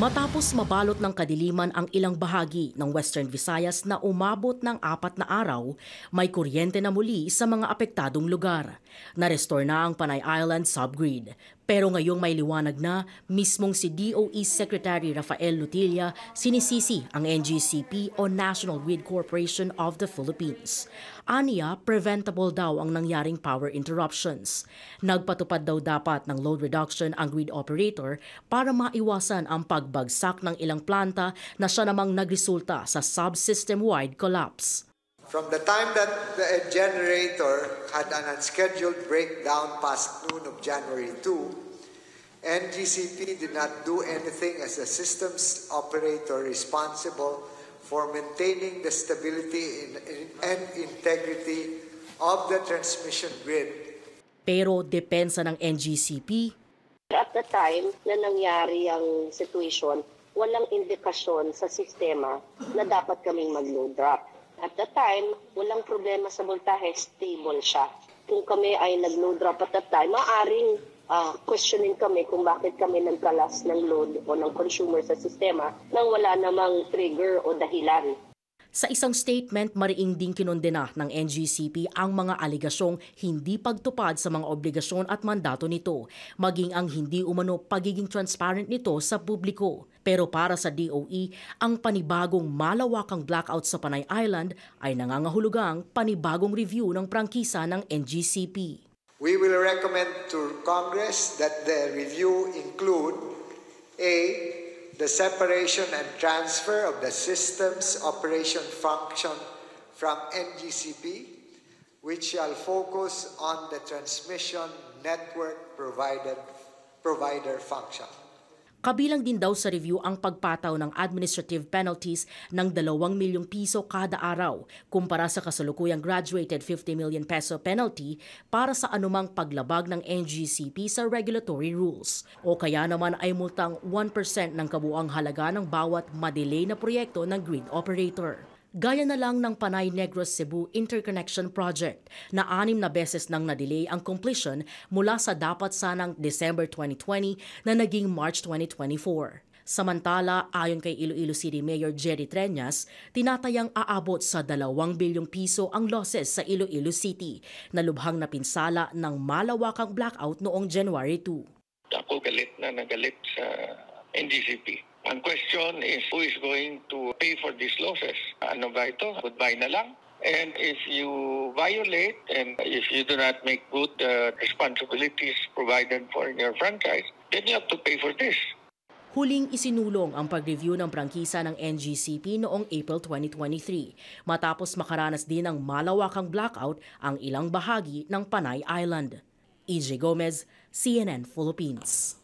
Matapos mabalot ng kadiliman ang ilang bahagi ng Western Visayas na umabot ng 4 na araw, may kuryente na muli sa mga apektadong lugar. Na-restore na ang Panay Island subgrid. Pero ngayong may liwanag na, mismong si DOE Secretary Rafael Lutilla sinisisi ang NGCP o National Grid Corporation of the Philippines. Aniya, preventable daw ang nangyaring power interruptions. Nagpatupad daw dapat ng load reduction ang grid operator para maiwasan ang pagbagsak ng ilang planta na siya namang nagresulta sa subsystem-wide collapse. From the time that the generator had an unscheduled breakdown past noon of January 2, NGCP did not do anything as a systems operator responsible for maintaining the stability and integrity of the transmission grid. Pero depensa ng NGCP, at the time na nangyari ang situation, walang indikasyon sa sistema na dapat kaming mag-load drop. At the time, walang problema sa voltahe, stable siya. Kung kami ay nag-load drop at that time, maaaring questionin kami kung bakit kami nagkalas ng load o ng consumer sa sistema nang wala namang trigger o dahilan. Sa isang statement, mariing ding kinondena ng NGCP ang mga aligasyong hindi pagtupad sa mga obligasyon at mandato nito, maging ang hindi umano pagiging transparent nito sa publiko. Pero para sa DOE, ang panibagong malawakang blackout sa Panay Island ay nangangahulugang panibagong review ng prangkisa ng NGCP. We will recommend to Congress that the review include the separation and transfer of the system's operation function from NGCP, which shall focus on the transmission network provider function. Kabilang din daw sa review ang pagpataw ng administrative penalties ng 2 milyong piso kada araw kumpara sa kasalukuyang graduated 50 million peso penalty para sa anumang paglabag ng NGCP sa regulatory rules. O kaya naman ay multang 1% ng kabuuang halaga ng bawat madelay na proyekto ng grid operator. Gaya na lang ng Panay Negros Cebu Interconnection Project na 6 na beses nang na-delay ang completion mula sa dapat sanang December 2020 na naging March 2024. Samantala, ayon kay Iloilo City Mayor Jerry Treñas, tinatayang aabot sa 2 bilyong piso ang losses sa Iloilo City na lubhang napinsala ng malawakang blackout noong January 2. Ako galit na nagalit sa NGCP. Ang question is, who is going to pay for these losses? Ano ba ito? Goodbye na lang? And if you violate and if you do not make good responsibilities provided for in your franchise, then you have to pay for this. Huling isinulong ang pag-review ng prangkisa ng NGCP noong April 2023 matapos makaranas din ng malawakang blackout ang ilang bahagi ng Panay Island. EJ Gomez, CNN Philippines.